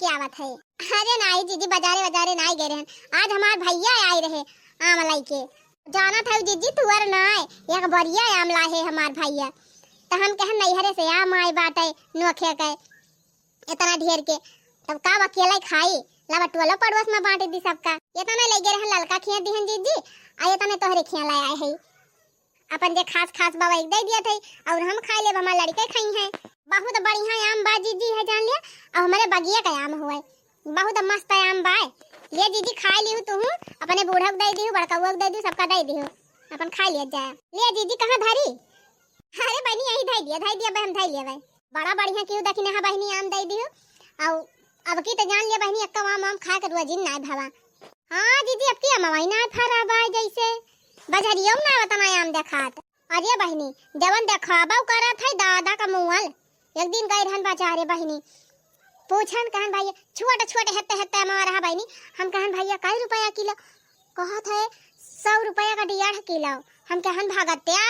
लेके आवत है। अरे नहीं जीजी बाजारे नहीं गए रहे, आज हमार भैया आए रहे आम लेके। जाना था जीजी तुअर ना एक बढ़िया आम लाए हमार भैया, तो हम कहन नैहरे से आम आए बाटे नोखे के इतना ढेर के, तब का अकेला खाई ला टोलो पड़ोस में बांट दी सबका। इतना ले गए रहे ललका खिया दिहन जीजी, आ इतना तोहरे खिया लाए है अपन जे खास खास बाबा एक दे दिया थे और हम खा ले, हमार लड़के खाई है। बहुत बढ़िया आम बा जीजी है जान लिया, और हमारे बगिया का आम हुआ बहुत मस्त आम बा। ये जीजी खा लियो तू, अपने बूढ़ा को दे दियो, बड़का को दे दियो, सबका दे दियो, अपन खा लिया जाए। ले जीजी कहां धरी? अरे बहनी यही धई दिया बहन धई लिया भाई, बड़ा बढ़िया क्यों देखी ना बहनी आम दे दियो। और अब की तो जान लिया बहनी अक्का आम खा के रोजिन ना भावा। हां जीजी अब की अमवाई ना फरा बा जैसे बजरियो ना वतना आम देखात। अरे बहनी जवन देखाबा करत है दादा का मुंहल। एक दिन गए रहन बाजारे बहनी, पूछन कहन भैया छोटे छोटे हेते अमवा रहा बहनी, हम कहन भैया कई रुपया किलो? कहत है 100 रुपया का 1.5 किलो। हम कहन भागत्या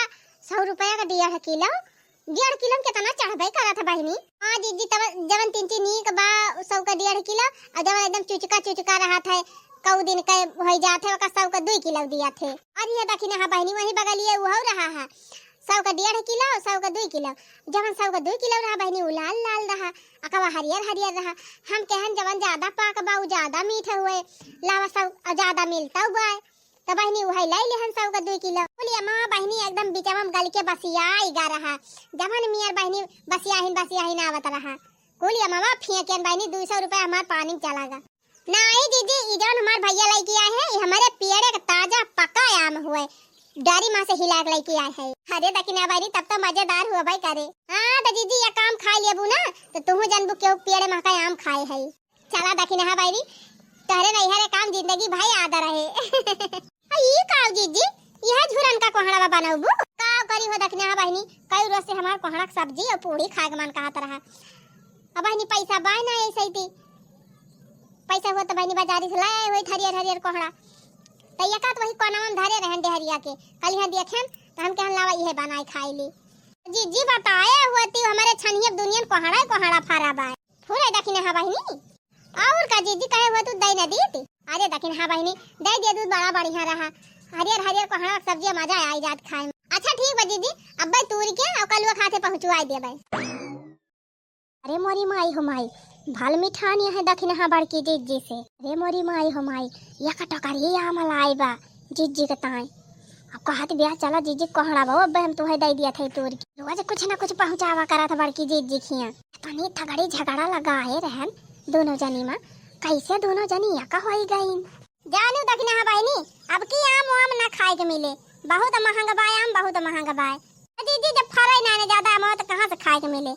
100 रुपया का 1.5 किलो, 1.5 किलो में कितना चढ़बे करत है बहनी। हां जीजी तब जवन तीन नीक बा 100 का 1.5 किलो, और जवन एकदम चुचका रहा था कऊ दिन के हो जाते ओका 100 का 2 किलो दिया थे। अरे ये देखी ना बहनी वही बगलिए वो हो रहा है 100 का 1.5 किलो, 100 का 2 किलो। जवन 100 का 2 किलो रहा बहनी वो लाल लाल रहा, अकवा हरियर रहा। हम कहन जवन ज्यादा पाक बा ज्यादा मीठा हुए लावा 100 ज्यादा मिलता हुआ है, तो बहनी वही ले लेहन 100 का 2 किलो। बोलिए मां बहनी एकदम बिचवा में गल के बसिया गा रहा, जवन मियार बहनी बसियाहिन आवत रहा। बोलिए मामा फेंकेन बहनी 200 रुपया हमार पानी चलागा। नहीं दीदी ई जौन हमार भैया लेके आए हैं ये हमारे पेड़ का ताजा पका आम हुए, डारी मां से हिला के लेके आए हैं। अरे दकिना बारी तब तो मजेदार हुआ भाई करे। हां तो दीदी ये काम खा लेबू ना तो तुम जानबू क्यों पेड़ में का आम खाए है। चला दकिना बारी तहरे नहीं हरे काम जिंदगी भाई आदा रहे। ई काव दीदी यह झुरन का कोहड़ा बनाऊबू का करी हो दकिना बहनी, कई रोज से हमार कोहड़ा का सब्जी और पूरी खा के मन कहत रहा। अब बहनी पैसा बाय ना ऐसे ही पैसा हो तो बहनी बाजारी से लाए हुई हरियर कोहड़ा, तो यका तो वही कोना में धरे रहन देहरिया के कल यहां देखें तो हम कहन लावा ये बनाई खाई ली। जीजी बताए होती हमारे छनिया दुनिया कोहड़ा फारा बा पूरे दखिने हा बहनी। और का जीजी कहे हो तू दई न दी? अरे दखिन हा बहनी दे दे दूध बड़ा बढ़िया रहा, हरियर कोहड़ा सब्जी मजा आई जात खाए में। अच्छा ठीक बा जीजी अब भाई तूर के और कलवा खाते पहुंचवाई दे भाई। अरे मोरी माई हो माई भल मिठानी है दखिन हा बड़की जीजी से। अरे मोरी माई हो माई या कटकरी आमल आई बा जीजी के ताई। अब कहत बिया चला जीजी कोहड़ा बा अब हम तोहे दे दिया थे तोर की। रोज कुछ ना कुछ पहुंचावा करा था बड़की जीजी खिया। तनी थगड़ी झगड़ा लगाए रहन दोनों जनी में, कैसे दोनों जनी यका होई गईन जानू दखिन हा बहनी। अब की आम ना खाए के मिले, बहुत महंगा बा आम बहुत महंगा बा। जीजी जब फराई ना ज्यादा आम तो कहां से खाए के मिले।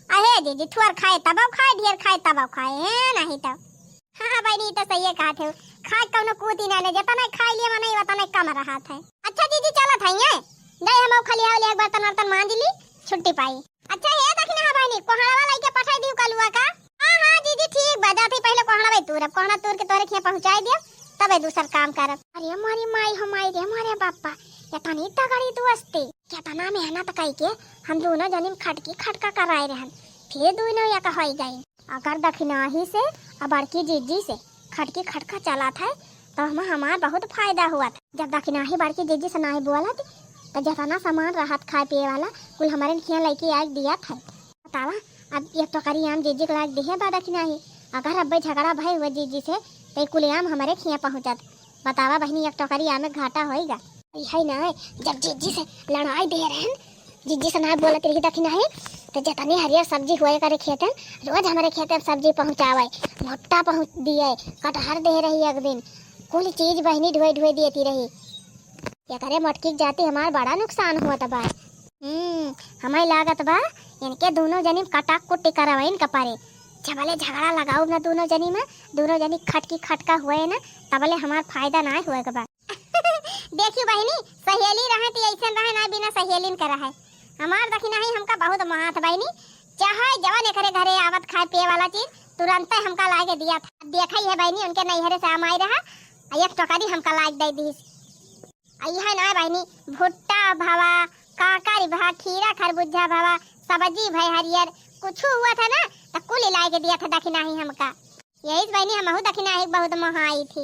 अहे जीजी थोर खाए तब खाए ढेर खाए तब खाए है नहीं तो। हां बहनी तो सही है कहत हो, खाए कौनो कूदी ना ले जता नहीं खाई लिए मने वता नहीं कम रहा था। अच्छा जीजी चला था ये दे हम खली हावले एक बर्तन मांज ली छुट्टी पाई। अच्छा हे दखिना हा बहनी कोहड़ा वाला के पठाई दियो कलुआ का। हां जीजी ठीक बा जाती पहले कोहड़ा भाई कोहड़ा तोर के तोरे खिया पहुंचाई दियो तबे दूसर काम करब। अरे हमारी माई हमारी रे हमारे बापा यतनी तगड़ी दोस्ती कितना मेहनत कई के हम दोनों जनी खटका कराए रहन, फिर दोनों या कहई गई। अगर दखिना ही से और बड़की जीजी से खटका चला था तो हमार बहुत फायदा हुआ था। जब दखिना ही बड़की जीजी से नहीं बोला थी तो जितना सामान राहत खाए पिए वाला कुल हमारे खिया लेके आज दिया था। बतावा अब एक टोकरी आम जीजी को लायक दिए बा दखिना ही, अगर अब झगड़ा भाई हुआ जीजी से तो कुल आम हमारे खिया पहुंचत। बतावा बहनी एक टोकरी आम में घाटा होएगा है ना। जब जीजी से लड़ाई दे रहे जीजी से ना बोलत रही दखिना है तो जितनी हरियर सब्जी हुए करे खेतन रोज हमारे खेते में सब्जी पहुंचावे, भुट्टा पहुंच दिए, कटहर दे रही एक दिन, कुल चीज बहनी ढोई देती रही। क्या करे मटकी जाती हमार बड़ा नुकसान हुआ था बा। हमें लागत बा इनके दोनों जनी कटाक कुट्टी करावे इनका पारे जबले झगड़ा लगाओ ना दोनों जनी में, दोनों जनी खटका हुए ना तबले हमार फायदा ना हुए बा। देखियो बहनी सहेली रहे तो ऐसे रहे ना बिना सहेलीन करा है हमार दखिना ही हमका बहुत महात बहनी। चाहे जवान एकरे घरे आवत खाए पिए वाला चीज तुरंत हमका लाके दिया था। देखा ही है बहनी उनके नैहरे से आम आई रहा एक टोकरी हमका लाके दे दी। है ना बहनी भुट्टा भावा काकरी भा खीरा खरबूजा भावा सब्जी भाई हरियर कुछ हुआ था ना तो कुल लाके दिया था दखिना ही हमका। यही बहनी हमहू दक्षिणा ही बहुत महाई थी।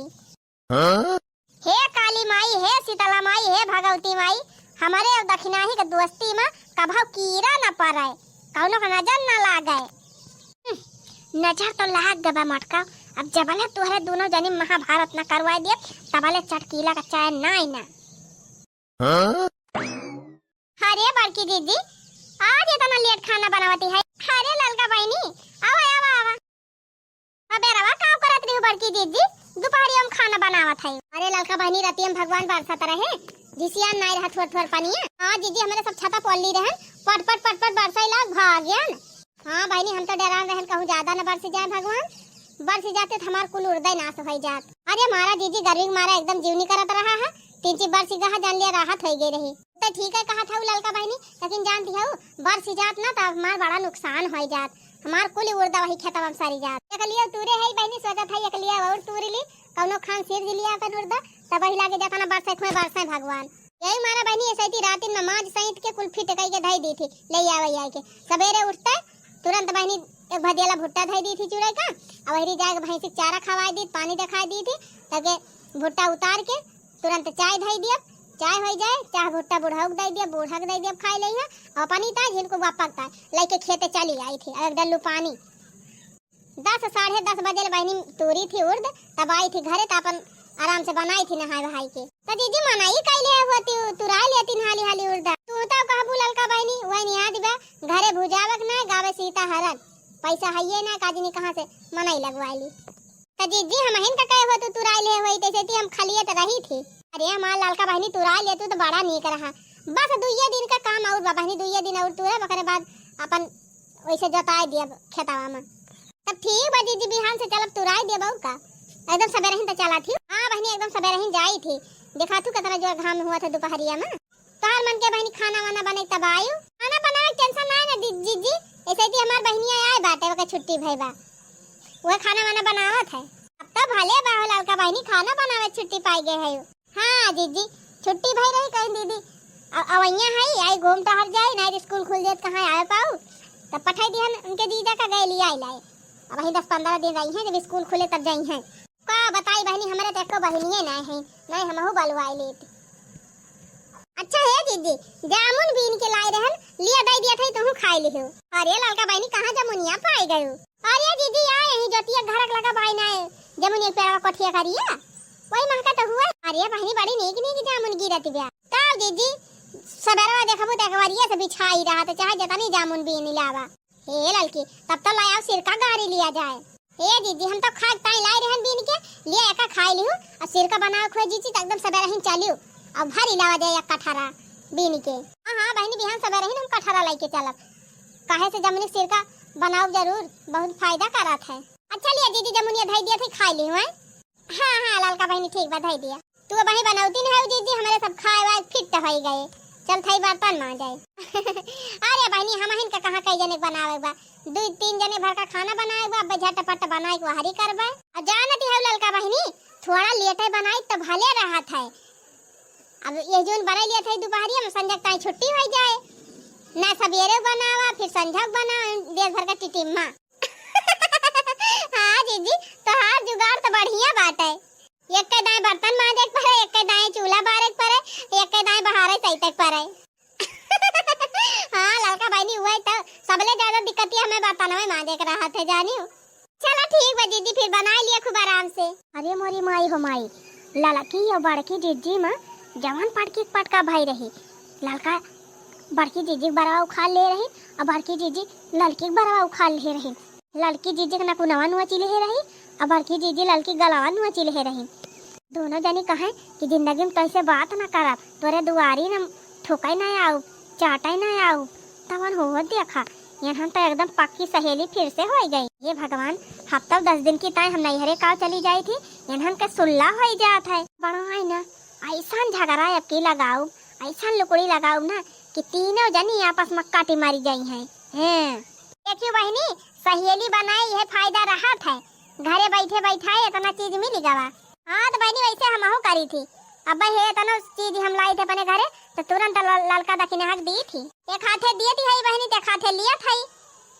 हे काली माई, हे शीतला माई, हे भगवती माई, हमारे और दक्षिणा ही के दोस्ती में कभू कीड़ा न पड़े, कौनो का नजर न लागे। नजर तो लाग गबा मटका, अब जबले तुहरे दोनों जनी महाभारत न करवा दिए तबले चटकीला का चाय ना। अरे बड़की दीदी आज इतना लेट खाना बनावती है। अरे ललका बहनी आवा अबे रवा काम करत रही बड़की दीदी, दोपहरी हम खाना बनावत है। अरे ललका बहनी रतियम भगवान बरसत रहे, जिसिया नाई रहा थोड़ पानी। हां दीदी हमारे सब छता पोली रहन, पट बरसाई लाग भाग्यन। हां बहनी हम तो डरान रहन कहूं ज्यादा न बरस जाए भगवान, बरस जाते तो हमार कुल उड़दय नाश हो जात। अरे मारा दीदी गर्मी मारा एकदम जीवनी करत रहा है, 3 बरस गहा जान लिया राहत हो गई रही। तो ठीक है कहा था ललका बहनी, लेकिन जानती हो बरस जात ना तो हमार बड़ा नुकसान हो जात, हमार कुल उड़दा वही खेतवा में सारी जात। एकलिया तूरे है बहनी सोचत है एकलिया और तूरी ली कौनो खान सिर लिया अपन उड़दा तब वही लागे जाता ना बरसे भगवान। यही मारा बहनी ऐसे ही रात में नमाज सहित के कुल फिट कई के धई दी थी, ले आवे के सवेरे उठते तुरंत बहनी एक भदियाला भुट्टा धई दी थी चुड़ै का, और वही जाके भैंस के चारा खवाई दी, पानी दिखाई दी थी, तके भुट्टा उतार के तुरंत चाय धई दिया, चाय हो जाए चाह भुट्टा बूढ़ा दे दिया, बूढ़ा दे दिया खाई ले और पानी था झील को वापस लेके खेते चली आई थी एक डल्लू पानी। 10 साढ़े 10 बजे बहनी तोरी थी उर्द, तब आई थी घरे तो अपन आराम से बनाई थी नहाई बहाई के। तो दीदी मनाई कैले होती तुराई लेती हाली उर्दा तू तो कहबू ललका बहनी वही निहा दिबा घरे भुजावक ना गावे सीता हरन, पैसा हइये ना काजनी कहां से मनाई लगवाईली। तो दीदी हम हिन का कहे हो तू तुराई ले होई तैसे हम खलिए त रही थी। अरे हमार ललका बहनी तुराई ले तू तो बड़ा नीक रहा, बस 2 दिन का काम और बहनी 2 दिन और तुरे बकरे बाद अपन वैसे जताई दिया खेतवा में। तब ठीक बा दीदी बिहान से चलब तुराई दे बहु का एकदम सवेरे ही तो चला थी। हां बहनी एकदम सवेरे ही जाई थी, देखा तू कितना जोर घाम हुआ था दोपहरिया में। तोहर मन के बहनी खाना वाना बने तब आयु, खाना बनाए टेंशन ना है दीदी, ऐसे ही हमार बहनिया आए बाटे ओके छुट्टी भई बा वो खाना वाना बनावत है। अब तो भले बा ललका बहनी खाना बनावे छुट्टी पाई गए है। हां दीदी छुट्टी भई रही कहीं दीदी अवैया है आई घूम टहर जाए ना स्कूल खुल जाए कहां आए पाऊ तब पठाई दिहन उनके दीदा का गए लिया लाए। अब वही 10-15 दिन रही हैं, जब स्कूल खुले तब जाई हैं। का बताई बहनी हमारे तो एको बहनिए ना है, नहीं हमहु बलवाई लेत। अच्छा है दीदी जामुन बीन के लाई रहन लिया दई दिया थे तुहु खाई लिहो। अरे ललका बहनी कहां जामुनिया पाई गयो। अरे दीदी आए यही जोतिया घरक लगा भाई ना है जामुन एक पेड़ का कोठिया करिया वही महका तो हुआ। अरे बहनी बड़ी नीक जामुन गिरत बिया तब दीदी सबेरा देखबो त एकबारिया से बिछाई रहा तो चाहे जतनी जामुन बीन लावा। हे ललकी तब तो लाया सिरका गाड़ी लिया जाए। ए दीदी हम तो खाक ताई लाई रहन बीन के लिए एका खाई लिहु और सिरका बनाओ खोजी ची एकदम सवेरे ही चलियो अब भरी लावा दे एक कठरा बीन के। हां बहनी बिहान सवेरे ही हम कठरा लाई के चलब काहे से जमुनी सिरका बनाओ जरूर बहुत फायदा करत है। अच्छा लिया दीदी जमुनिया धई दिया थे खाई लिहु। हां ललका बहनी ठीक बा धई दिया तू वही बनावती न है दीदी हमारे सब खाए वाए फिट हो गए चल थई बर्तन मा जाए। अरे बहनी हम हिन का कहां कई जने बनावे बा 2-3 जने भर का खाना बनाए बा झटपट बनाए को हरी करबा और जानती है ललका बहनी थोड़ा लेटे बनाई तो भले रहा था। अब ये जोन बना लिया था दोपहरिया में संजक ताई छुट्टी हो जाए ना सवेरे बनावा फिर संजक बना देर भर का टिटिम्मा। हां दीदी तो हां जुगाड़ तो बढ़िया बात है, एक के दाएं बर्तन मांजे पर एक के दाएं चूल्हा बारे पर एक के दाएं बहारे सही तक पर। हां ललका बहनी हुआ तो सबले ज्यादा दिक्कत ही हमें बर्तन में मांजे के रहा थे जानियो। चलो ठीक बा दीदी फिर बना लिया खूब आराम से। अरे मोरी माई हो माई ललकी और बड़की दीदी में जवान पटका भाई रही ललका बड़की दीदी बरावा उखाड़ ले रही और बड़की दीदी ललकी बरावा उखाड़ ले रही। लड़की दीदी ना कुनवा नुआ चिले रही और बड़की दीदी लड़की गलावा नुआ चिले रही। दोनों जनी कहे कि जिंदगी में कैसे बात ना करब तोरे दुआरी न ठोकाई ना आऊ चाटाई ना आऊ तवन हो देखा यहाँ तो एकदम पक्की सहेली फिर से हो गई। ये भगवान हफ्ता 10 दिन की ताई हम नैहरे का चली जाई थी यहाँ के सुल्ला हो जात है बड़ा है ना ऐसा झगड़ा अब की लगाऊ ऐसा लुकड़ी लगाऊ ना कि तीनों जनी आपस में काटी मारी गई है। देखियो बहनी सहेली बनाई है फायदा रहा था घरे बैठे बैठाए इतना चीज मिली गवा। हाँ तो बहनी वैसे हम हो करी थी अब है इतना चीज हम लाई थे अपने घरे तो तुरंत ललका दखिने हक दी थी एक हाथे दिए थी है बहनी एक हाथे लिया था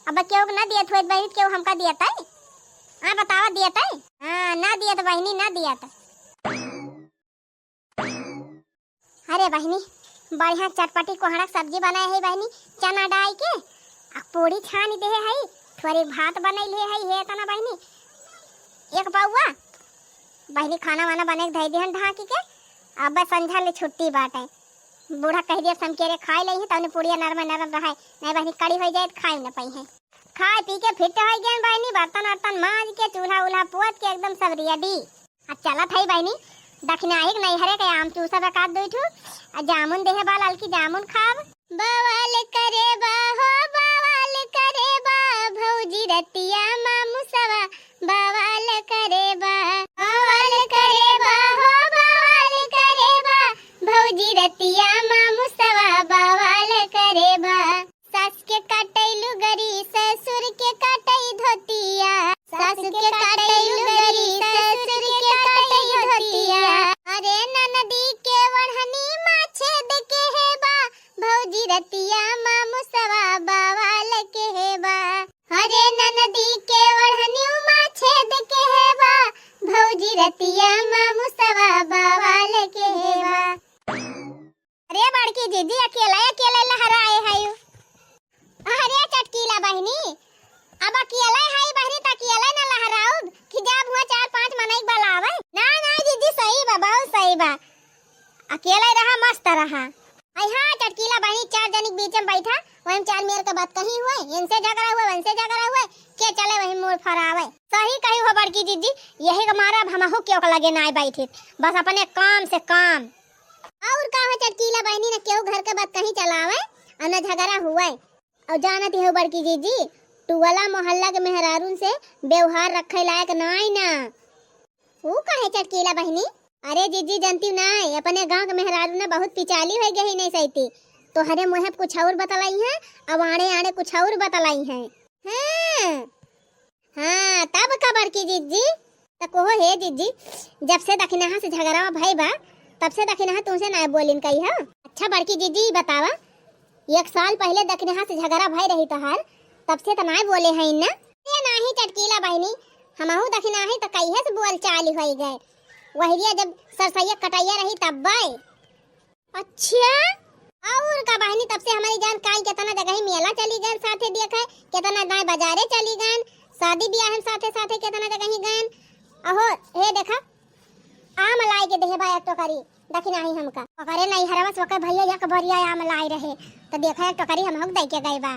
अब क्यों ना दिए थे बहनी क्यों हमका दिया था हाँ बतावा दिया था। हाँ ना दिया तो बहनी ना दिया था। अरे बहनी बढ़िया चटपटी कोहड़ा सब्जी बनाए है बहनी, चना डाल के पूरी छान दे है, थोड़ी भात बनैल है तना बहनी, एक पौवा बहनी खाना वाना बने धै दिहन ढाकी के। अब संझा ले छुट्टी बाटे, बूढ़ा कह दिया समकेरे खाई लई है तने पूड़िया नरम नरम रहे, नहीं बहनी कड़ी हो जाए खाई न पई है। खाए पी के फिट हो गए बहनी, बर्तन वर्तन मांज के चूल्हा उल्हा पोत के एकदम सब रेडी। अब चलत है बहनी दखनाई के नहीं हरे के आम चूसा बकात दुठू जामुन देहे बाल अलकी जामुन खाब। बवाल करे बा हो बवाल करे बा भौजी रतिया मामू सवा, बवाल करे बा बवाल करे बा हो बवाल करे बा भौजी रतिया मामू सवा, बवाल करे बा। सास के काटैलु गरी ससुर के काटै धोतिया, सास के काटैलु गरी ससुर के काटै धोतिया। अरे ननदी के वढ़नी माछे देके है बा भौजी रतिया मामू सवा, बवाल के है बा। अरे ननदी के वढ़नी माछे देके है बा भौजी रतिया मामू सवा, बवाल के है बा। अरे बड़की दीदी अकेला अकेला लहराए है। अरे चटकीला बहनी अब अकेला है बहनी, त अकेला न लहराऊ कि जब हुआ 4-5 मनई बलावे। ना ना दीदी सही बा, बहुत सही बा, अकेला रहा मस्त रहा। आई हां चटकीला बहनी 4 जनी बीच में बैठा, वहीं 4 मेर के बात कहीं हुए, इनसे झगड़ा हुए वनसे झगड़ा हुए, के चले वही मोड़ फरावे। सही कही हो बड़की दीदी, यही हमारा हमहु क्यों लगे ना बैठे, बस अपने काम से काम। और का है चटकीला बहनी ने क्यों घर के बात कहीं चलावे और न झगड़ा हुए। और जानत हो बड़की दीदी टुवला मोहल्ला के मेहरारून से व्यवहार रखे लायक नहीं ना। वो कहे चटकीला बहनी, अरे जीजी जानती ना अपने गांव के मेहरारू ने बहुत पिचाली हो गई नहीं सहती, तो हरे मुहे कुछ और बतलाई है, अब आड़े आड़े कुछ और बतलाई है। हाँ तब का बड़की जीजी तो कहो हे जीजी जब से दखिनहा से झगड़ा भई बा तब से दखिनहा तुमसे ना बोलिन कही है। अच्छा बड़की जीजी बतावा 1 साल पहले दखिनहा से झगड़ा भई रही तोहार, तब से तो ना बोले हैं ना। ये नहीं चटकीला बहनी हमहु दखिना है तो कहिए से बोल चाली हो गए, वही जब सरसैया कटैया रही तब बाई। अच्छा और का बहनी तब से हमारी जान काई कितना जगह मेला चली गए साथे देखे, कितना दाए बाजारे चली गए, शादी ब्याह हम साथे साथे कितना जगह ही गए। अहो हे देखा आम लाई के देहे बा एक टोकरी दखिना ही हमका पकड़े नहीं हरवस वके भैया या के भरिया आम लाई रहे तो देखा एक टोकरी हम दे के गए बा।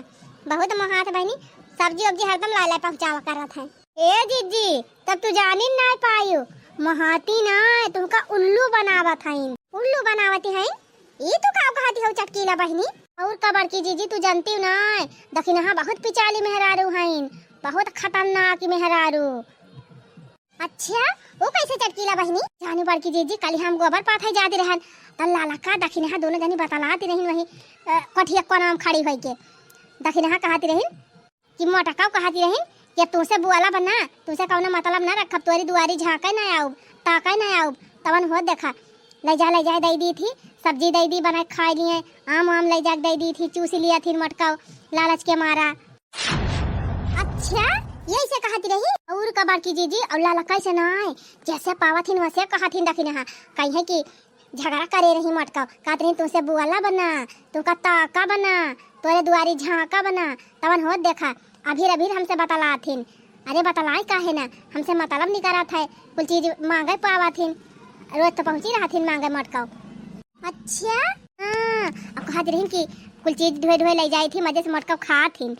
बहुत महात बहनी सब्जी वब्जी हरदम ला पहुंचावा करत है। ए जीजी तब तू जानी ना पायु महाती ना तुमका उल्लू बनावत है, उल्लू बनावती है। ये तो का कहती हो चटकीला बहनी। और कबर की जीजी तू जानती ना दखिनहा बहुत पिचाली मेहरारू हैं, बहुत खतरनाक मेहरारू। अच्छा वो कैसे चटकीला बहनी जानी बड़की जीजी कल हम गोबर पाथे जाते रहन त लाला का दखिनहा दोनों जनी बतलाती रहिन वही कठिया कोना में खड़ी होई के दखिनहा कहती रहिन कि मोटका कहती रहिन कि तुसे बुआला बना तुसे कौनो मतलब ना रखब, तोरी दुआरी झांके ना आऊ ताके ना आऊ। तवन हो देखा ले जा दे दी थी, सब्जी दे दी बना खा लिए, आम आम ले जा दे दी थी, चूस लिया थी मटका लालच के मारा। अच्छा यही से कहती रही। और कबाड़ की जीजी और लाला कैसे ना जैसे पावथिन वैसे कहथिन दखिनहा कहीं कि झगड़ा करे रही मटका कहती रही तुमसे बुआला बना तुमका ताका बना तोरे दुआरी झांका बना। तवन हो देखा अभी हमसे बतलाथिन। अरे बतलाए काहे ना हमसे मतलब नहीं करत है, कुल चीज मांगे पावथिन रोज तो पहुंची रहथिन मांगे मटका। अच्छा हाँ अब कहती रही कि कुल चीज ढोए ढोए ले जाई थी मजे से मटका खाथिन,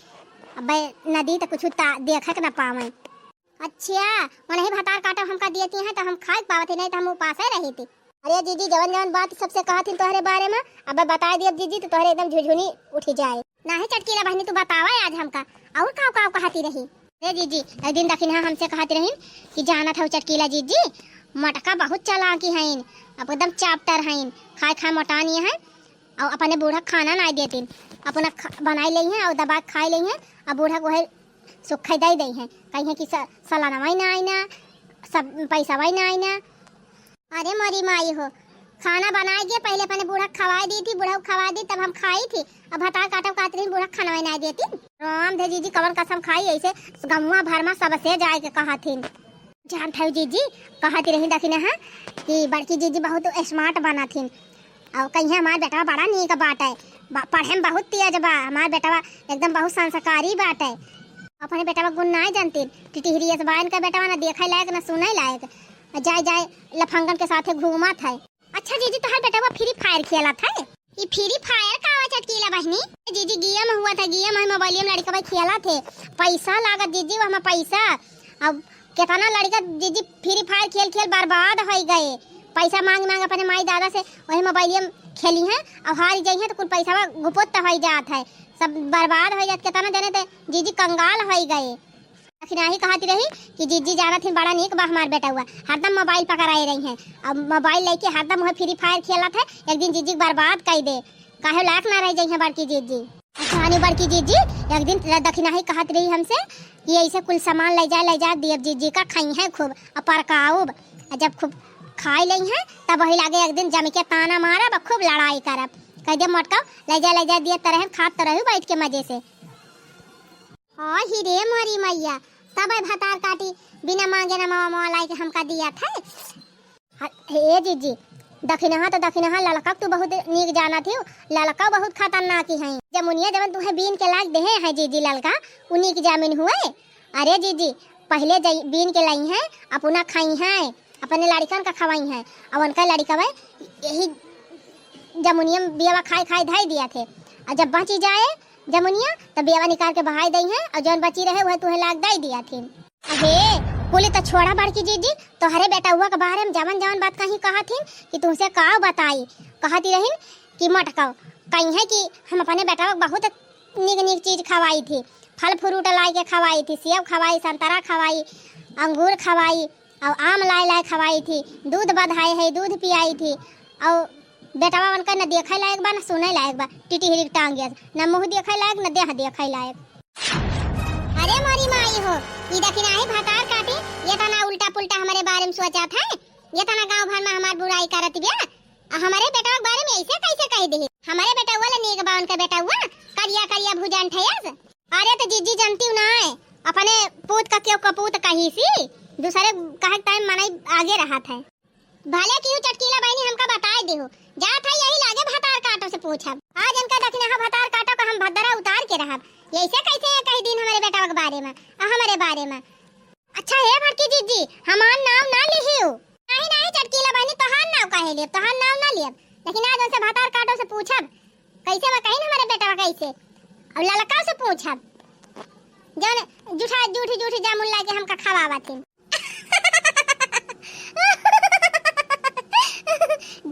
अब नदी तो कुछ देखे के ना पावे। अच्छा उन्हें भतार काटा हमका देती हैं तो हम खा पावती नहीं तो हम उपास रही थी। अरे जीजी जवन जवन बात सबसे कहथिन तोहरे बारे में अब बता दिए जीजी तो तोहरे एकदम झुझुनी उठी जाए। ना ही चटकीला बहनी तू बतावा आज हमका और का कहती रही। अरे जीजी एक दिन दखिनहा हमसे कहती रही कि जाना था चटकीला जीजी मटका बहुत चालाकी हैं, अब एकदम चाप्टर हैं, खाए मोटानी है और अपने बूढ़ा खाना नहीं देती, अपना बनाई ली हैं और दबा खाई ली हैं और बूढ़ा को है सुख दे दी हैं कहीं कि सालाना वही ना आई ना सब पैसा वही ना आई ना। अरे मोरी माई हो खाना बनाए गए पहले अपने बूढ़ा खवाई दी थी, बूढ़ा खवा दी तब हम खाई थी। अब भतार काटो काट रही बूढ़ा खाना नहीं देती। राम दे जीजी कवन कसम खाई ऐसे गमुआ भर में सबसे जाए के कहा थी। जान था जीजी कहती रही दखिन है कि बड़की जीजी बहुत स्मार्ट बना थी और कहीं हमार बेटा बड़ा नीक बात है, पढ़े में बहुत तेज बा, हमार बेटा एकदम बहुत संस्कारी बात है। अपने बेटा गुण नहीं जानती, टिटहरी बाइन का बेटा ना देखे लायक ना सुने लायक, जाए जाए लफंगन के साथ घूमत है। अच्छा जीजी तोहर बेटा फ्री फायर खेला था? ये फ्री फायर का चटकीला बहनी जीजी गेम हुआ था, गेम है मोबाइल में लड़का भाई खेला थे, पैसा लागत जीजी वहाँ पैसा। अब कितना लड़का जीजी फ्री फायर खेल खेल बर्बाद हो गए, पैसा मांग मांग अपने माई दादा से वही मोबाइल में खेली है और हार गई है तो कुछ पैसा गुपत हो जात है, सब बर्बाद हो जात। कितना जाने थे जीजी कंगाल हो गए। ही कहती रही कि जीजी जाना थी बड़ा नीक बा हमार बेटा हुआ, हरदम मोबाइल पकड़ाई रही हैं, अब मोबाइल लेके हरदम वह फ्री फायर खेला था, एक दिन जीजी बर्बाद कर दे, काहे लायक ना रह जाइए बड़की जीजी। अच्छा बड़की जीजी एक दिन दखिनाही कहती रही हमसे कि ऐसे कुल सामान ले जा देव जीजी का खाई है खूब और परकाऊब, जब खूब खाई ली है तब वही लागे एक दिन जम के ताना मारब खूब लड़ाई करब, कह दे मोटका ले जा दिया तरह खात तो रहू बैठ के मजे से। हाँ ही रे मोरी मैया तब भतार काटी बिना मांगे ना मामा लाई के हमका दिया था। हे जीजी दखिनहा तो दखिनहा ललका तू बहुत नीक जाना थी, ललका बहुत खतरनाक है। जमुनिया जब तुम्हें बीन के लाग दे है जीजी ललका उन्हीं की जामिन हुए। अरे जीजी पहले बीन के लाई है अपना खाई है, अपने लड़कन का खवाई है और उनका लड़का भाई यही जमुनिया बेवा खाई खाई धाई दिया थे, और जब बची जाए जमुनिया तब बेवा निकाल के बहाई दी है और जौन बची रहे वह तुम्हें लाग दाई दिया थी। अबे बोले तो छोड़ा बड़की जीजी तो हरे बेटा हुआ के बारे में जवन जवन बात कहीं कहा थी कि तुमसे का बताई, कहती रही कि मटकाओ कहीं है कि हम अपने बेटा को बहुत नीक नीक चीज खवाई थी, फल फ्रूट लाई के खवाई थी, सेब खवाई, संतरा खवाई, अंगूर खवाई और आम लाई खवाई थी, दूध बधाई है, दूध पियाई थी और बेटावा उनका न देखे लायक बा न सुने लायक बा, टिटहरी टांग गया न मुंह देखे लायक न देह देखे लायक। अरे मोरी माई हो ये दखिना है भतार काटी ये तना उल्टा पुल्टा हमारे बारे में सोचा था, ये तना गांव भर में हमार बुराई करत गया, हमारे बेटा के बारे में ऐसे कैसे कह दे, हमारे बेटा वाला नीक बा उनका बेटा हुआ करिया करिया भुजान ठयस। अरे तो जीजी जानती हूं ना अपने पूत का क्यों कपूत कही सी दूसरे कहे टाइम मनाई आगे रहा था, भले क्यों चटकीला बहनी हमका बताए देहो जा था यही लागे भतार काटो से पूछब, आज इनका दखिना भतार काटो का हम भद्दरा उतार के रहब, ऐसे कैसे कई दिन हमारे बेटा के बारे में हमारे बारे में। अच्छा है बड़की जीजी हमार नाम ना लिहियो, नहीं नहीं चटकीला बहनी तोहार नाम काहे लेब, तोहार नाम ना लेब, लेकिन आज उनसे भतार काटो से पूछब कैसे बा कहीं हमारे बेटा कैसे और ललका से पूछब जौन जूठा जूठी जूठी जामुन लाके हमका खवावा थी।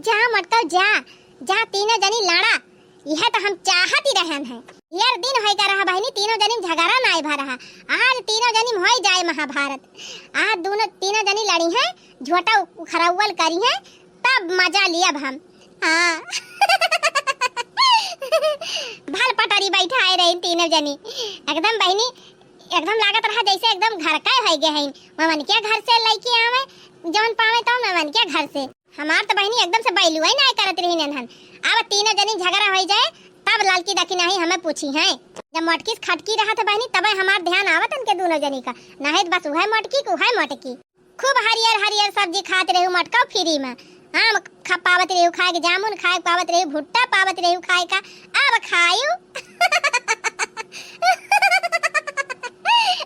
जा मटका जा जा तीनों जनी लड़ा, यह तो हम चाहत ही रहन है, यार दिन होई का रहा बहनी तीनों जनी झगड़ा नाई भा रहा, आज तीनों जनी होई जाए महाभारत, आज दोनों तीनों जनी लड़ी हैं झोटा खरावल करी हैं तब मजा लिया हम। हाँ भल पटरी बैठा आए रही तीनों जनी एकदम बहनी एकदम लागत रहा जैसे एकदम घर का है गए हैं, ममन के घर से लईके आवे जौन पावे तो ममन के घर से, हमार तो बहनी एकदम से बैलू है ना करत रही नन। अब तीनों जनी झगड़ा हो जाए तब लालकी दखिना ही हमें पूछी है, जब मटकी खटकी रहा था बहनी तब हमार ध्यान आवत उनके दोनों जनी का, नहीं बस वह मटकी को है मटकी खूब हरियर हरियर सब्जी खाते रहे मटका फ्री में, आम पावत रहे खाए के, जामुन खाए पावत रहे, भुट्टा पावत रहे खाए का, अब खायू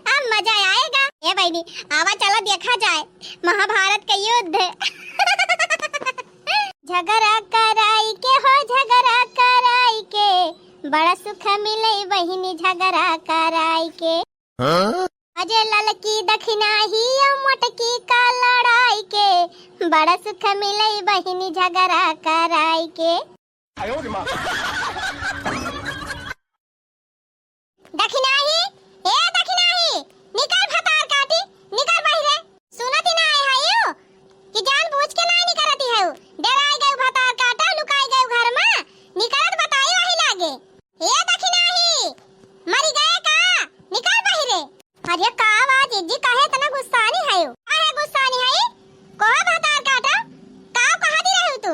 अब मजा आएगा। ए बहनी आवा चला देखा जाए महाभारत का युद्ध। झगड़ा कराई के हो झगड़ा कराई के बड़ा सुख मिले बहिनी झगड़ा कराई के, अजय ललकी दखिना ही मोटकी का लड़ाई के बड़ा सुख मिले बहिनी झगड़ा कराई के। दखिना ही ए दखिना ही निकल भतार काटी निकल बहिरे, सुनत ही ना आए हायो कि जान बूझ के ना निकलती है, डराई गए भतार काटा लुकाई गए घर में निकलत बताई वही लागे। ए दखिना ही मरी गए का निकल बहिरे। अरे का आवाज जी काहे तना गुस्सानी है, काहे गुस्सानी है को भतार काटा का कहा दी रहू तू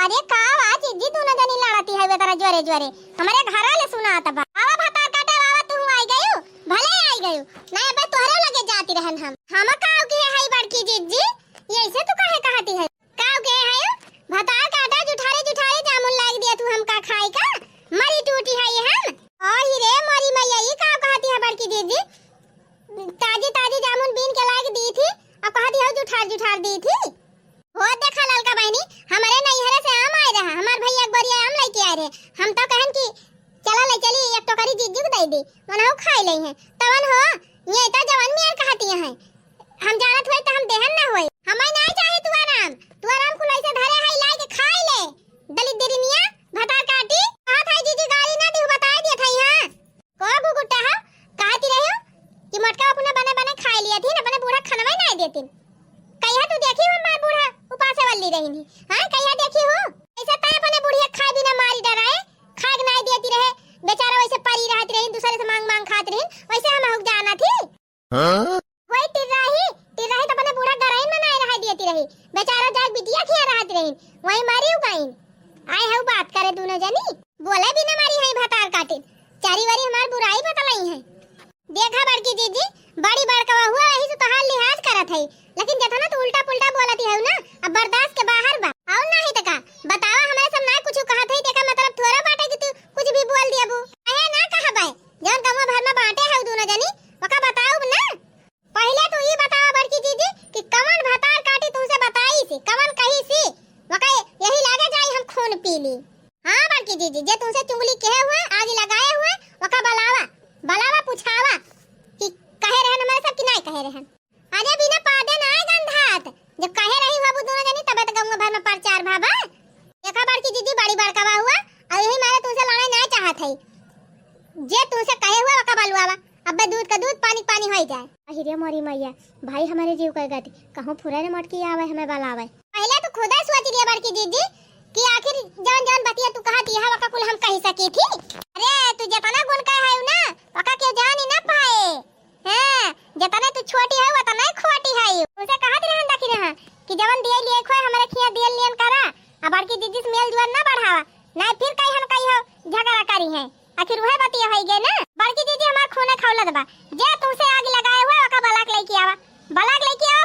अरे का आज जी तू न जानी लड़ती है बेटा जोरे जोरे हमारे घर वाले सुना आता बा आवा भाता काटे आवा तू आई गयो भले आई गयो नहीं बे तोहरे लगे जाती रहन हम काऊ के है बड़की जीजी ये ऐसे तू काहे कहती है काऊ के है भाता काटा जुठारे जामुन लाग दिया तू हमका खाई का मरी टूटी है ये हम और रे मरी मैया ये काऊ कहती है बड़की जीजी ताजी ताजी जामुन बीन के लाग दी थी अब कहती है जुठार दी थी हो देखा ललका बहनी हमारे नैहरे से आम आए रहा हमार भैया एक बढ़िया आम लेके आए रहे हम तो कहन कि चला ले चली एक टोकरी जीजू को दे दी मनहु खाई ले हैं तवन हो ये तो जवान में कहती है हम जानत होई तो हम देहन ना होई हमें नहीं चाहे तू आराम कुलाई से धरे है लाई के खाई ले दलित देरिनिया भटा काटी कहा था जीजी गाड़ी ना दी बता दिया था यहां को गुगुट्टा हो कहती रही हो कि मटका अपने बने खाई लिया थी अपने बूढ़ा खाना नहीं देती कहिया तू देखी हो हमार बूढ़ा उपासे वाली रही नहीं हां कहिया देखी हो ऐसा ता अपने बुढ़िया खाए बिना मारी डराए खाग नहीं देती रहे बेचारा वैसे परी रहती रही दूसरे से मांग खाती रही वैसे हम हुक जाना थी हां वही तिर रही तो अपने बूढ़ा डराई में नहीं रह देती रही बेचारा जाग बिटिया खिया रहती रही वही मारी उगाई आए है बात करे तू न जानी बोले बिना मारी है भातार काटी चारी वारी हमार बुराई बतलाई है देखा बड़की जीजी बड़ी बड़का हुआ यही से तो हाल लिहाज करत है लेकिन जथा ना तो उल्टा पुल्टा बोलती है ना अब बर्दाश्त के बाहर बा और नहीं तका बतावा हमारे सब ना कुछ कहत है तेका मतलब थोड़ा बाटे कि तू कुछ भी बोल दिया बू अहे ना कहा बाय जौन कमवा भर में बांटे है दू न जानी ओका बताओ ना पहले तो ये बतावा बड़की जीजी कि कमन भातार काटी तुमसे बताई सी कमन कही सी ओका यही लागे जाई हम खून पी ली हां बड़की जीजी जे तुमसे चुगली कहे हुए आग लगाए हुए ओका बलावा पूछावा कि कहे रहन हमारे सब कि नहीं कहे रहन अरे बिना पादे ना गंधात जब कहे रही बाबू दोनों जनी तबे तो गंगा भर में प्रचार भाबा देखा बड़की जीजी बड़ी बड़का हुआ और यही मारे तुमसे लड़ाई नहीं चाहत है जे तुमसे कहे हुआ का बलवावा अबे दूध का दूध पानी हो जाए अहिरे मोरी मैया भाई हमारे जीव कर गति कहूं फुरे ने मटकी आवे हमें बलावे पहले तो खुद ही सोच लिया बड़की जीजी कि आखिर जान बतिया तू कहा दिया वका कुल हम कह सकी थी अरे तू जतना गुण का है ना वका क्यों जान ही ना पाए हां जतना तू छोटी है वतना ही खोटी है उसे कहा रहन देखी रहा कि जवन दिए लिए खोए हमारे खिया दिए लियन करा अब बड़की दीदी से मेल जुआन ना बढ़ावा नहीं फिर कहीं हम कहीं हो झगड़ा करी है आखिर वह बतिया है गे ना बड़की दीदी हमार खून खौलत बा जे तुमसे आग लगाए हुआ वका बलाक लेके आवा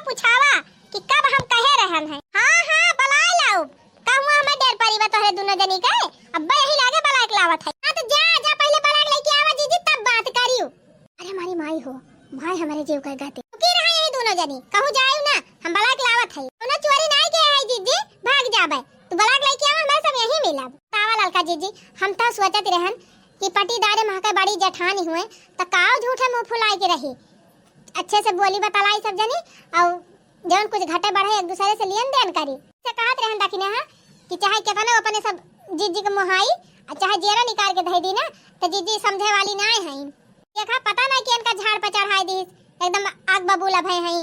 पूछावा कि कब हम कहे रहन है हां बला लाओ कहूं हमें डर परी बा तोहरे दोनों जनी के अब्बा यही लागे बलाक लावत है हां तो जा पहले बलाक लेके आवा जीजी तब बात करियो अरे हमारी माई हो भाई हमारे जीव कर गाते की रहा है दोनों जनी कहूं जायो ना हम बलाक लावत है कोनो चोरी नहीं के है जीजी भाग जाबे तू बलाक लेके आवा मैं सब यही मिलब तावा ललका जीजी हम तो सोचत रहन कि पटीदारे महका बड़ी जठानी हुए त काव झूठे मुंह फुलाए के रही अच्छे से बोली बतलाई सब जनी और जौन कुछ घटे बढ़े एक दूसरे से लेन देन करी से कहत रहन दखिने हां कि चाहे केतनो अपने सब जीजी के मोहाई और चाहे जेरा निकाल के धई दी ना तो जीजी समझे वाली नहीं है देखा पता नहीं कि इनका झाड़ पर चढ़ाई दी एकदम आग बबूला भय है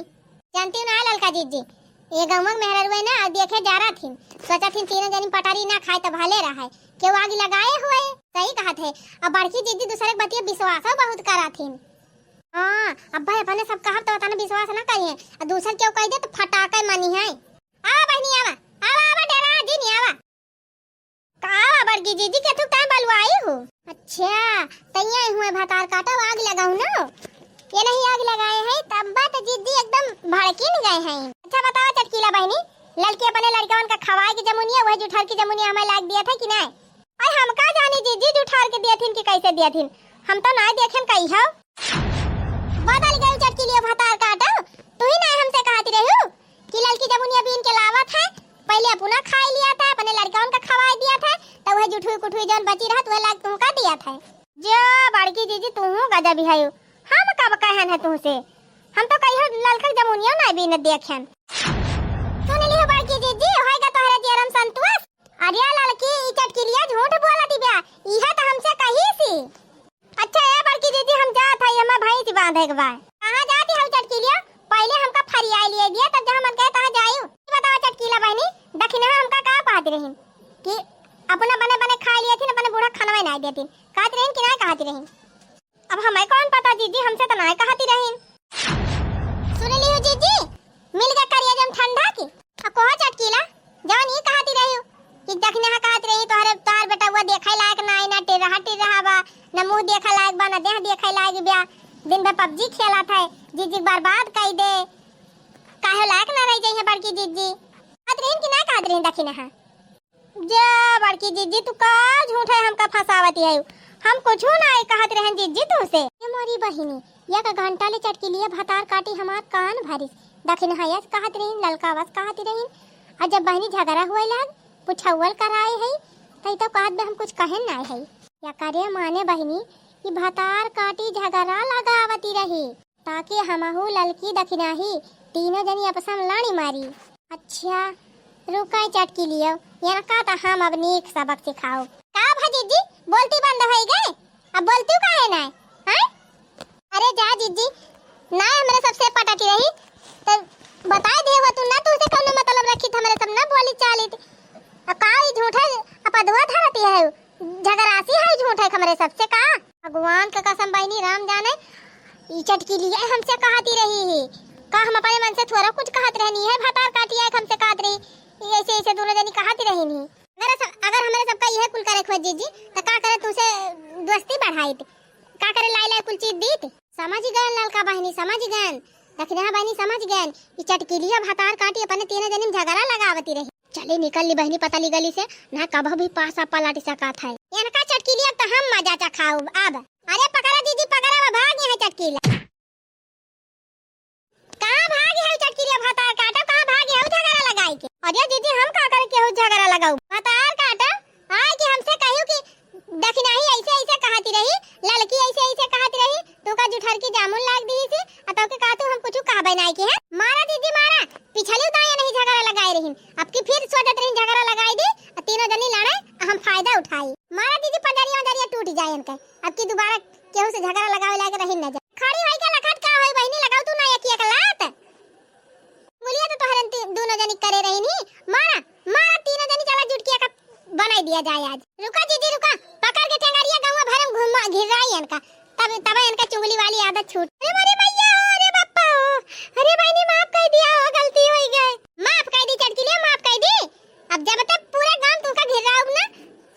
जानती ना ललका जीजी ये गमक मेहरवे ना देखे जा रहा थी सोचा थी तीनों जनी पटारी ना खाए तो भले रहा है क्यों आग लगाए हुए सही कहा थे अब बड़की जीजी दूसरे बतिया विश्वास बहुत करा थी हां अब भाई अपने सब कहा तो बताना विश्वास ना करिए और दूसर क्यों कह दे तो फटाके मानी है आवा बहनी आवा डरा जी नहीं आवा का बड़की जीजी के तू टाइम बलवाई हो अच्छा तैयार हुए भातार काटा आग लगाऊं ना ये नहीं आग लगाए हैं तब बात जीजी एकदम भड़की नहीं गए हैं अच्छा बताओ चटकीला बहनी लड़के अपने लड़कवन का खवाए की जमुनिया वह जुठार की जमुनिया हमें लाग दिया था कि नहीं और हम का जाने जीजी जुठार के दिया थी कि कैसे दिया थी हम तो ना देखें कही हो बदल गए चटकीलिया भातार काटा तू ही नहीं हमसे कहती रही हो कि लड़की जमुनिया बीन के लावत है पहले अपना खा लिया था अपने लड़कवन का खवाए दिया था तो वह जुठुई कुठुई जौन बची रहा वह लाग तुमका दिया था जो बड़की जीजी तू गजब है हम कब कहन है तुमसे हम तो कहियो ललका जमुनिया नहीं बीन देखन सुन लियो बड़की जीजी होएगा तोहरे जेरम संतोष अरे लड़की ई चटकीलिया झूठ बोलती बा इहा तो हमसे कही सी अच्छा है बड़की जीजी हम जात है हमें भाई से बांधे के बा कहां जाती है चटकीलिया पहले हमका फरियाई लिए दिया तब जहां मन कहे तहां जाइयो बताओ चटकीला बहनी दखिना हमका का कहती रही कि अपना बने खा लिए थी अपने बूढ़ा खाना नहीं देती कहती रही कि नहीं कहती रही अब हमें कौन पता जीजी हमसे तो नहीं कहती रही सुन लियो जीजी मिल गया करिए जम ठंडा की अब कहो चटकीला जान ये कहती रही कि दिन भर पबजी खेला था जीजी बर्बाद कर दे काहे लायक ना रह जाइए बड़की जीजी आदरीन की ना कादरीन दखी ना जा बड़की जीजी तू का झूठ है हमका फसावती है हम कुछ ना कहत रहन जीजी तू से ये मोरी बहिनी या का घंटा ले चटकी लिए भतार काटी हमार कान भरी दखिन हयस कहत रहीन ललका बस कहत रहीन आ जब बहनी झगड़ा हुए लाग पुछावल कराए है तई तो कहत बे हम कुछ कहन ना है या करे माने बहिनी कि भतार काटी झगड़ा लगावती रही ताकि हमहू ललकी दखिनाही तीनों जनी आपस में लाड़ी मारी अच्छा रुका चटकी लियो ये का ता हम अब नीक सबक सिखाओ का भाजी जी बोलती बंद हो गए अब बोलती काहे ना हैं अरे जा जीजी ना हमरे सबसे पटाती रही तो बता दे वो तू ना तू से कौन मतलब रखी हमरे सब ना बोली चाली काई झूठा अपदवा धरती है झगड़ासी है झूठा हमरे सबसे का भगवान का कसम बहनी राम जाने ई चटकी लिए हमसे कहती रही है का हम अपने मन से थोड़ा कुछ कहत रहनी है भतार काटी है हमसे कहत रही ऐसे ऐसे दोनों जनी कहती रही नहीं अगर हमारे सबका यह कुल करे खोज जीजी तो का करे तुसे दोस्ती बढ़ाई का करे लाई लाई कुल चीज दीत समझ गए ललका बहनी समझ गए दखना बहनी समझ गए ई चटकी लिया भतार काटी अपने तीनों जनी में झगड़ा लगावती रही चले निकल ली बहनी पता ली गली से ना कभी भी पासा पलट सका था इनका चटकी लिया तो हम मजा चा खाओ अब अरे पकड़ा जीजी पकड़ा भाग यहाँ चटकी कहां भाग है चटकी लिया भतार काटा कहां भाग है झगड़ा लगाई के अरे दीदी हम का करे के हो झगड़ा लगाऊ भतार काटा आए कि हमसे कहू कि दखिनाही ऐसे ऐसे कहती रही लड़की ऐसे ऐसे कहती रही तो का जुठर की जामुन लाग दी थी अतौ के का तू हम कुछ कह बनाई के है मारा दीदी मारा पिछली दाया नहीं झगड़ा लगाई रही अब की फिर सोचत रही झगड़ा लगाई दी तीनों जनी लड़े हम फायदा उठाई मारा दीदी पंजरिया टूट जाए इनके अब की दोबारा केहू से झगड़ा लगावे लागे रही न जा खड़ी होई के लखट का होई बहिनी लगाऊ तू ना एक एक लात बोलिए तो तोहरे दोनों जनी करे रही नी मारा मारा तीनों जनी चला जुटकिया का बनाई दिया जाए आज रुका जीजी रुका पकड़ के टेंगारिया गांव भर में घुमा घिराई इनका तब इनका चुगली वाली आदत छूट अरे मेरी मैया अरे बाप्पा अरे बहनी माफ कर दिया हो गलती हो गई माफ कर दी चटकी ले माफ कर दी अब जब तक पूरा गांव तुमका घेर रहा हो ना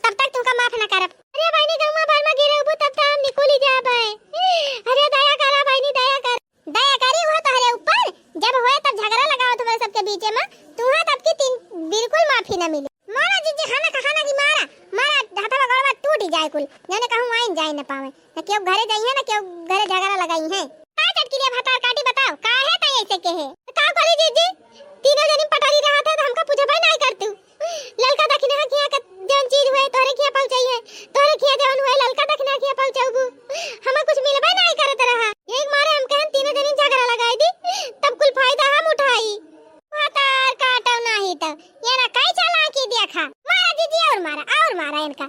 तब तक तुमका माफ ना करब अरे बहनी गांव भर में घेरे हो तब तक हम निकल ही जाब अरे दया करा बहनी दया करी हो तोहरे ऊपर जब होए तब झगड़ा लगाओ तुम्हारे सबके बीच में तुम्हें तब की बिल्कुल माफी ना मिले मारा जीजी खाना की मारा हाथा गड़वा टूट ही जाए कुल जाने कहूं आइन जाए न पावे न केउ घरे जाई है न केउ घरे झगड़ा लगाई है का चटकी ले भतार काटी बताओ का है त ऐसे के है का करे जीजी तीनों जनी पटारी रहा था तो हमका पूछे भाई नहीं करतू ललका दखिना किया का जौन चीज हुए तोरे किया पहुंचाई है तोरे किया जौन हुए ललका दखिना किया पहुंचाऊ हम कुछ मिलबे नहीं करत रहा एक मारे हम कहन तीनों जनी झगड़ा लगाई दी तब कुल फायदा हम उठाई भतार काटो नहीं तो ये ना कई चालाकी देखा मारा दीदी और मारा इनका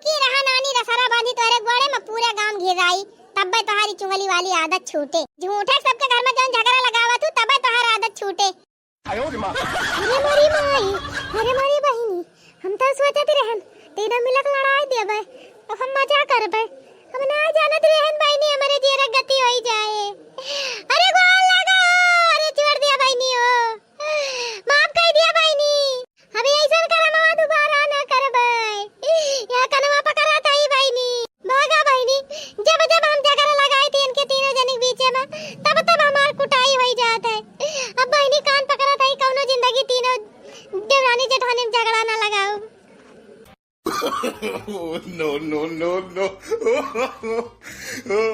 की रहा नानी रसारा बांधी तोरे गोड़े में पूरे गांव घिराई तब तोहारी चुगली वाली आदत छूटे झूठे सबके घर में जौन झगड़ा लगावा तू तब तोहार आदत छूटे अरे मोरी माई अरे मोरी बहिनी हम तो सोचत रहन तीनों मिलक लड़ाई देबे तो हम मजा करबे हम ना जानत रहन बहिनी हमारे जेरा गति होई जाए अरे गोल लगा अरे छोड़ दिया बहिनी ओ माफ कर दिया बहिनी हम ऐसा करम दोबारा ना करबे या कनवा पकड़ा ताई बहिनी भागा बहिनी जब हम झगड़ा लगाए थे इनके तीनों जने बीच में तब हमार कुटाई होई जात है अब बहिनी कान पकड़ा ताई कौनो जिंदगी तीनों देवरानी जेठानी में झगड़ा ना लगाओ no.